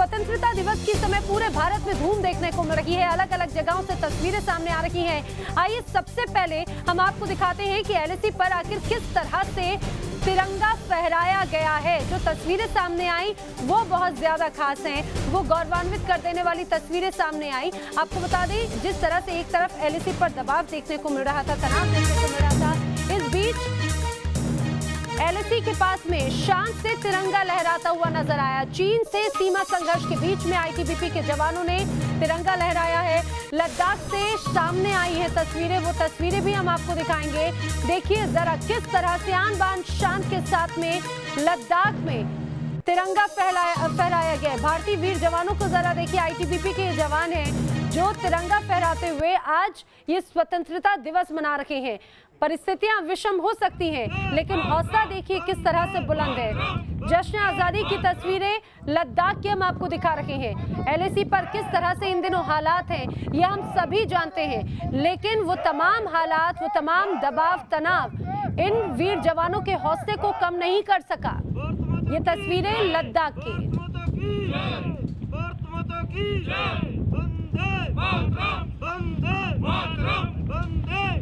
स्वतंत्रता दिवस की समय पूरे भारत में धूम देखने को मिल रही है। अलग अलग जगहों से तस्वीरें सामने आ रही हैं। आइए सबसे पहले हम आपको दिखाते हैं कि एलएसी पर आखिर किस तरह से तिरंगा फहराया गया है। जो तस्वीरें सामने आई वो बहुत ज्यादा खास हैं, वो गौरवान्वित कर देने वाली तस्वीरें सामने आई। आपको बता दें, जिस तरह से एक तरफ एलएसी पर दबाव देखने को मिल रहा था, तनाव देखने को मिल रहा था, इस बीच एलएसी के पास में शान से तिरंगा लहराता हुआ नजर आया। चीन से सीमा संघर्ष के बीच में आईटीबीपी के जवानों ने तिरंगा लहराया है। लद्दाख से सामने आई है तस्वीरें, वो तस्वीरें भी हम आपको दिखाएंगे। देखिए जरा किस तरह से आन बान शान के साथ में लद्दाख में तिरंगा फहराया गया है। भारतीय वीर जवानों को जरा देखिए, आईटीबीपी के जवान हैं जो तिरंगा फहराते हुए आज ये स्वतंत्रता दिवस मना रहे हैं। परिस्थितियां विषम हो सकती हैं, लेकिन हौसला देखिए किस तरह से बुलंद है। जश्न आजादी की तस्वीरें लद्दाख की हम आपको दिखा रहे हैं। एलएसी पर किस तरह से इन दिनों हालात हैं ये हम सभी जानते हैं, लेकिन वो तमाम हालात, वो तमाम दबाव, तनाव इन वीर जवानों के हौसले को कम नहीं कर सका। ये तस्वीरें लद्दाख की।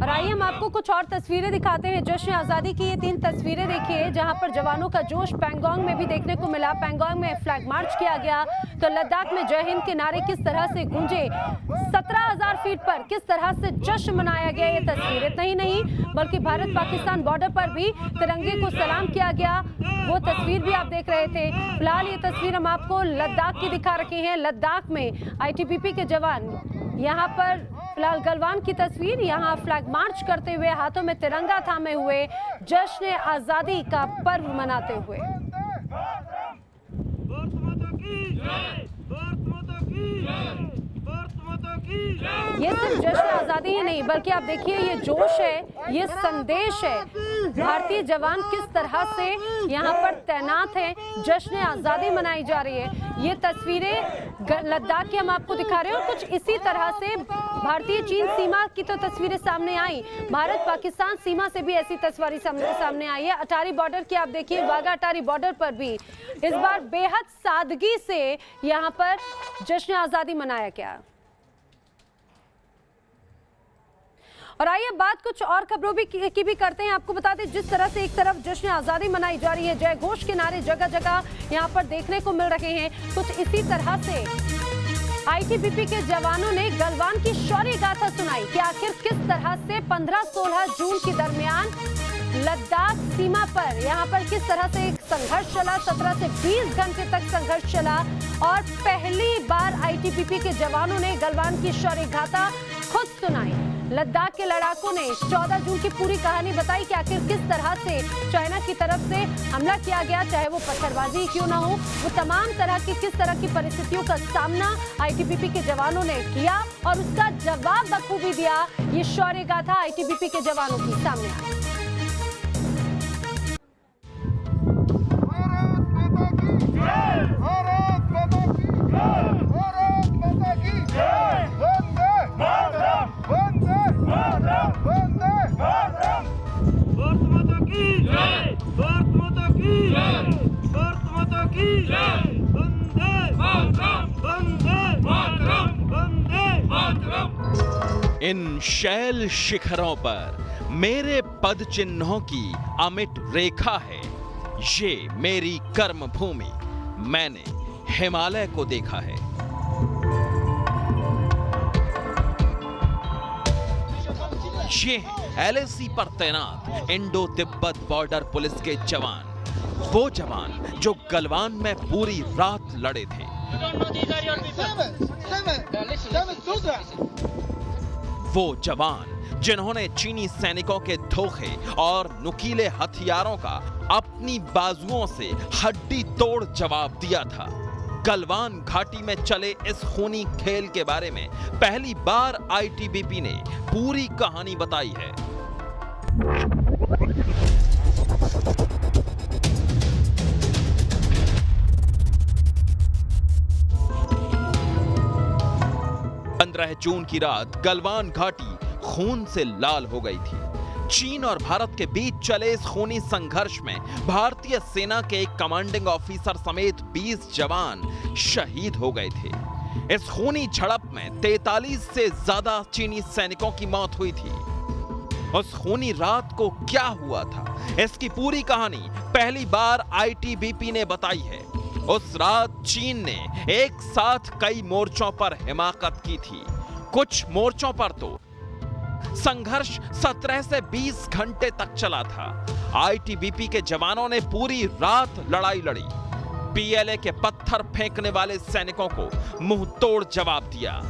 और आइए हम आपको कुछ और तस्वीरें दिखाते हैं। जश्न आजादी की ये 3 तस्वीरें देखिए, जहां पर जवानों का जोश पैंगोंग में भी देखने को मिला। पैंगोंग में फ्लैग मार्च किया गया, तो लद्दाख में जय हिंद के नारे किस तरह से गूंजे। 17,000 फीट पर किस तरह से जश्न मनाया गया। ये तस्वीर इतना ही नहीं, बल्कि भारत पाकिस्तान बॉर्डर पर भी तिरंगे को सलाम किया गया, वो तस्वीर भी आप देख रहे थे। फिलहाल ये तस्वीर हम आपको लद्दाख की दिखा रखे हैं। लद्दाख में आईटीबीपी के जवान यहाँ पर फिलहाल गलवान की तस्वीर, यहाँ फ्लैग मार्च करते हुए, हाथों में तिरंगा थामे हुए, जश्न आजादी का पर्व मनाते हुए। ये सिर्फ जश्न आजादी ही नहीं, बल्कि आप देखिए ये जोश है, ये संदेश है। भारतीय जवान किस तरह से यहाँ पर तैनात हैं, जश्न आजादी मनाई जा रही है। ये तस्वीरें लद्दाख की हम आपको दिखा रहे हैं। और कुछ इसी तरह से भारतीय चीन सीमा की तो तस्वीरें सामने आई, भारत पाकिस्तान सीमा से भी ऐसी तस्वीरें सामने आई है। अटारी बॉर्डर की आप देखिए, वाघा अटारी बॉर्डर पर भी इस बार बेहद सादगी से यहाँ पर जश्न आजादी मनाया गया। और आइए बात कुछ और खबरों की भी करते हैं। आपको बता दें, जिस तरह से एक तरफ जश्न आजादी मनाई जा रही है, जय घोष के नारे जगह जगह यहाँ पर देखने को मिल रहे हैं, कुछ इसी तरह से आईटीबीपी के जवानों ने गलवान की शौर्य गाथा सुनाई कि आखिर किस तरह से 15-16 जून के दरमियान लद्दाख सीमा पर यहाँ पर किस तरह से एक संघर्ष चला। 17 से 20 घंटे तक संघर्ष चला और पहली बार आईटीबीपी के जवानों ने गलवान की शौर्य गाथा खुद सुनाई। लद्दाख के लड़ाकों ने 14 जून की पूरी कहानी बताई कि आखिर किस तरह से चाइना की तरफ से हमला किया गया, चाहे वो पत्थरबाजी क्यों ना हो, वो तमाम तरह की किस तरह की परिस्थितियों का सामना आईटीबीपी के जवानों ने किया और उसका जवाब बखूबी दिया। ये शौर्य गाथा आईटीबीपी के जवानों की सामने आई। इन शैल शिखरों पर मेरे पद चिन्हों की अमिट रेखा है। ये मेरी कर्म भूमि, मैंने हिमालय को देखा है। ये एलएसी पर तैनात इंडो तिब्बत बॉर्डर पुलिस के जवान, वो जवान जो गलवान में पूरी रात लड़े थे। वो जवान जिन्होंने चीनी सैनिकों के धोखे और नुकीले हथियारों का अपनी बाजुओं से हड्डी तोड़ जवाब दिया था। गलवान घाटी में चले इस खूनी खेल के बारे में पहली बार आईटीबीपी ने पूरी कहानी बताई है। जून की रात गलवान घाटी खून से लाल हो गई थी। चीन और भारत के बीच चले इस खूनी संघर्ष में भारतीय सेना के एक कमांडिंग ऑफिसर समेत 20 जवान शहीद हो गए थे। इस खूनी झड़प में 43 से ज्यादा चीनी सैनिकों की मौत हुई थी। उस खूनी रात को क्या हुआ था, इसकी पूरी कहानी पहली बार आईटीबीपी ने बताई है। उस रात चीन ने एक साथ कई मोर्चों पर हिमाकत की थी। कुछ मोर्चों पर तो संघर्ष 17 से 20 घंटे तक चला था। आईटीबीपी के जवानों ने पूरी रात लड़ाई लड़ी। पीएलए के पत्थर फेंकने वाले सैनिकों को मुंह तोड़ जवाब दिया।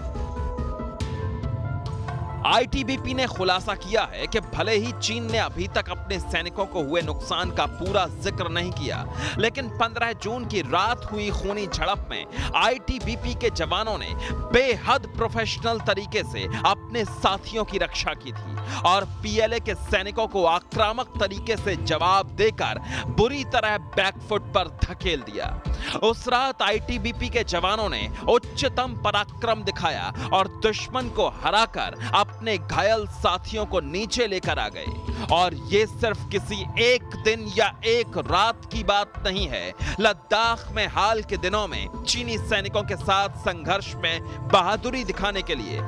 आईटीबीपी ने खुलासा किया है कि भले ही चीन ने अभी तक अपने सैनिकों को हुए नुकसान का पूरा जिक्र नहीं किया, लेकिन 15 जून की रात हुई खूनी झड़प में आईटीबीपी के जवानों ने बेहद प्रोफेशनल तरीके से अपने साथियों की रक्षा की थी और पीएलए के सैनिकों को आक्रामक तरीके से जवाब देकर बुरी तरह बैकफुट पर धकेल दिया। उस रात आईटीबीपी के जवानों ने उच्चतम पराक्रम दिखाया और दुश्मन को हराकर अपने घायल साथियों को नीचे लेकर आ गए। और ये सिर्फ किसी एक दिन या एक रात की बात नहीं है। लद्दाख में हाल के दिनों में चीनी सैनिकों के साथ संघर्ष में बहादुरी दिखाने के लिए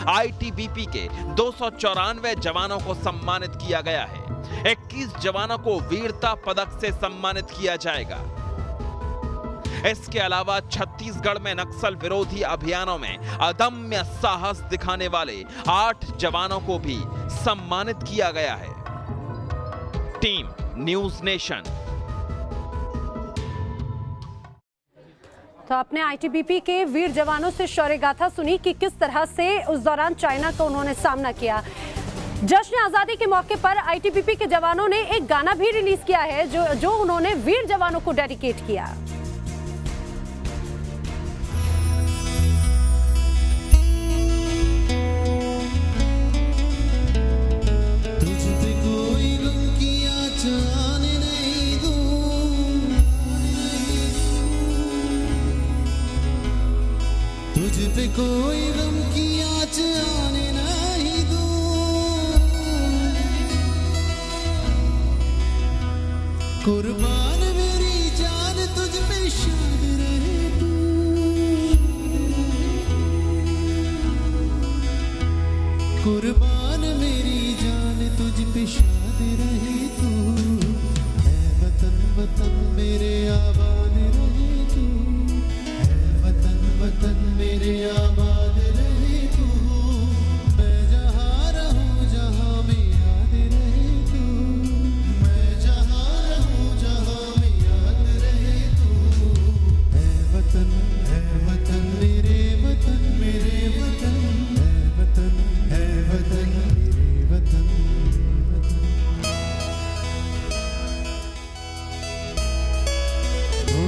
आईटीबीपी के 294 जवानों को सम्मानित किया गया है। 21 जवानों को वीरता पदक से सम्मानित किया जाएगा। इसके अलावा छत्तीसगढ़ में नक्सल विरोधी अभियानों में अदम्य साहस दिखाने वाले 8 जवानों को भी सम्मानित किया गया है। Team news nation. तो आपने आईटीबीपी के वीर जवानों से शौर्य गाथा सुनी कि किस तरह से उस दौरान चाइना का उन्होंने सामना किया। जश्न आजादी के मौके पर आईटीबीपी के जवानों ने एक गाना भी रिलीज किया है जो उन्होंने वीर जवानों को डेडिकेट किया। तुझ पे कोई गम की आँच आने नहीं दूं, कुर्बान मेरी जान तुझ पे शाद रहे तू, कुर्बान मेरी जान तुझ पे शाद रहे तू। है वतन वतन मेरे आबाद रहे तू, है वतन वतन मेरे आबाद रहे तू। मैं जहाँ रहूँ जहाँ में याद रहे तू, मैं जहाँ रहूँ जहाँ में याद रहे तू। है वतन मेरे वतन मेरे वतन, है वतन मेरे वतन वतन। ओ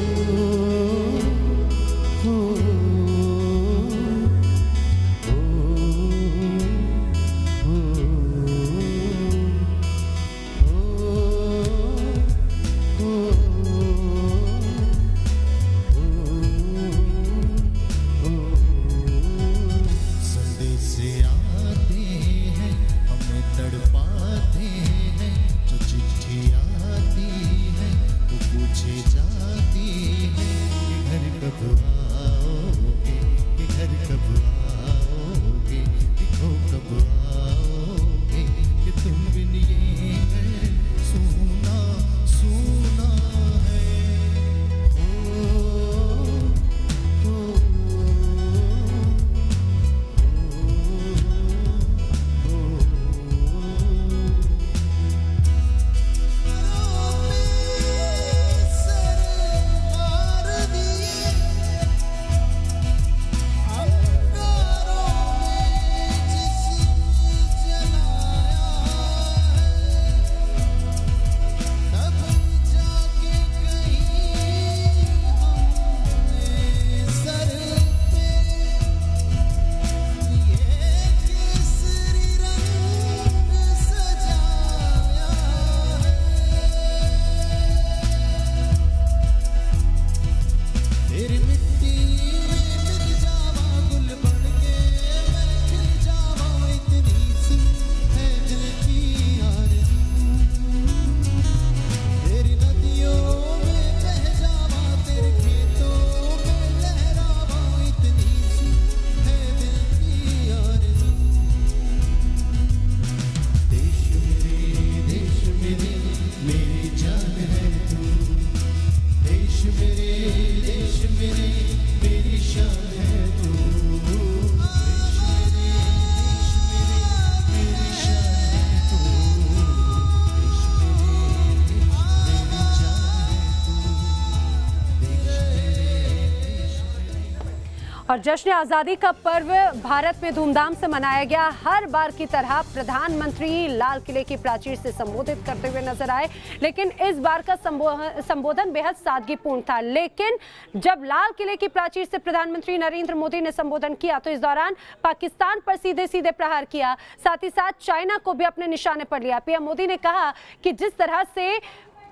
और जश्न आज़ादी का पर्व भारत में धूमधाम से मनाया गया। हर बार की तरह प्रधानमंत्री लाल किले की प्राचीर से संबोधित करते हुए नजर आए, लेकिन इस बार का संबोधन बेहद सादगीपूर्ण था। लेकिन जब लाल किले की प्राचीर से प्रधानमंत्री नरेंद्र मोदी ने संबोधन किया तो इस दौरान पाकिस्तान पर सीधे सीधे प्रहार किया, साथ ही साथ चाइना को भी अपने निशाने पर लिया। पीएम मोदी ने कहा कि जिस तरह से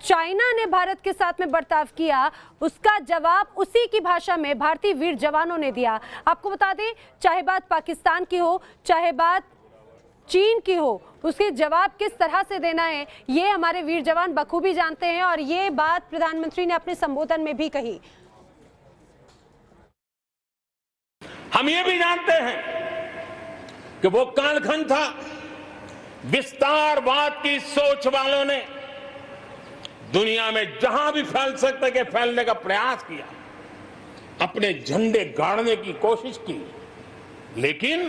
चाइना ने भारत के साथ में बर्ताव किया, उसका जवाब उसी की भाषा में भारतीय वीर जवानों ने दिया। आपको बता दें, चाहे बात पाकिस्तान की हो, चाहे बात चीन की हो, उसके जवाब किस तरह से देना है ये हमारे वीर जवान बखूबी जानते हैं। और ये बात प्रधानमंत्री ने अपने संबोधन में भी कही। हम ये भी जानते हैं कि वो कालखंड था, विस्तारवाद की सोच वालों ने दुनिया में जहां भी फैल सकते के फैलने का प्रयास किया, अपने झंडे गाड़ने की कोशिश की, लेकिन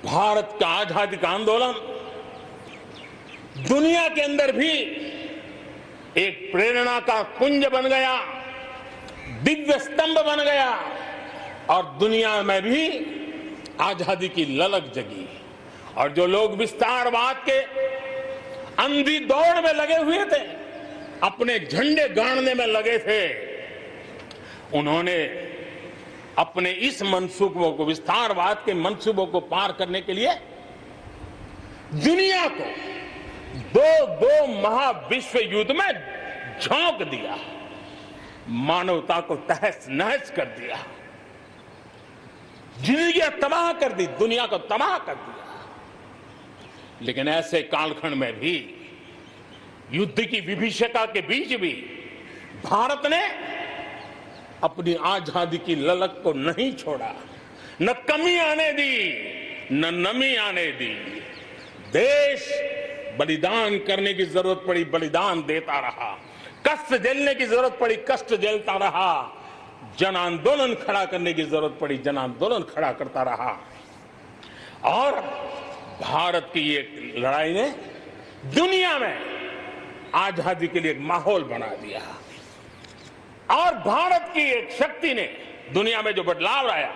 भारत का आजादी का आंदोलन दुनिया के अंदर भी एक प्रेरणा का कुंज बन गया, दिव्य स्तंभ बन गया और दुनिया में भी आजादी की ललक जगी। और जो लोग विस्तारवाद के अंधी दौड़ में लगे हुए थे, अपने झंडे गाड़ने में लगे थे, उन्होंने अपने इस मंसूबों को, विस्तारवाद के मंसूबों को पार करने के लिए दुनिया को दो महाविश्व युद्ध में झोंक दिया, मानवता को तहस नहस कर दिया, जिंदगी तबाह कर दी, दुनिया को तबाह कर दिया। लेकिन ऐसे कालखंड में भी, युद्ध की विभीषिका के बीच भी भारत ने अपनी आजादी की ललक को नहीं छोड़ा, न कमी आने दी, न नमी आने दी। देश बलिदान करने की जरूरत पड़ी, बलिदान देता रहा, कष्ट झेलने की जरूरत पड़ी, कष्ट झेलता रहा, जन आंदोलन खड़ा करने की जरूरत पड़ी, जन आंदोलन खड़ा करता रहा। और भारत की ये लड़ाई ने दुनिया में आजादी के लिए एक माहौल बना दिया। और भारत की एक शक्ति ने दुनिया में जो बदलाव लाया,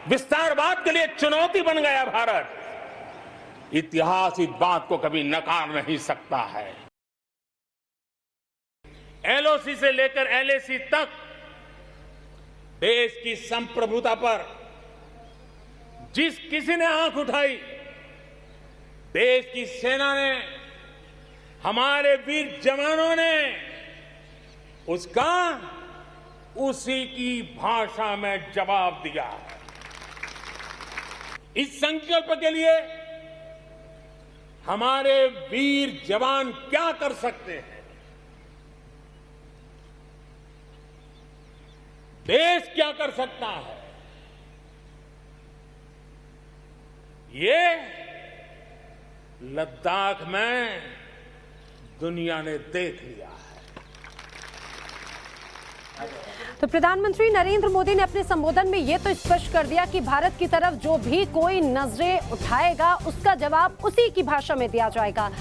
विस्तारवाद के लिए चुनौती बन गया भारत। इतिहास इस बात को कभी नकार नहीं सकता है। एलओसी से लेकर एलएसी तक देश की संप्रभुता पर जिस किसी ने आंख उठाई, देश की सेना ने, हमारे वीर जवानों ने उसका उसी की भाषा में जवाब दिया। इस संकल्प के लिए हमारे वीर जवान क्या कर सकते हैं, देश क्या कर सकता है, ये लद्दाख में दुनिया ने देख लिया है। तो प्रधानमंत्री नरेंद्र मोदी ने अपने संबोधन में ये तो स्पष्ट कर दिया कि भारत की तरफ जो भी कोई नजरें उठाएगा, उसका जवाब उसी की भाषा में दिया जाएगा।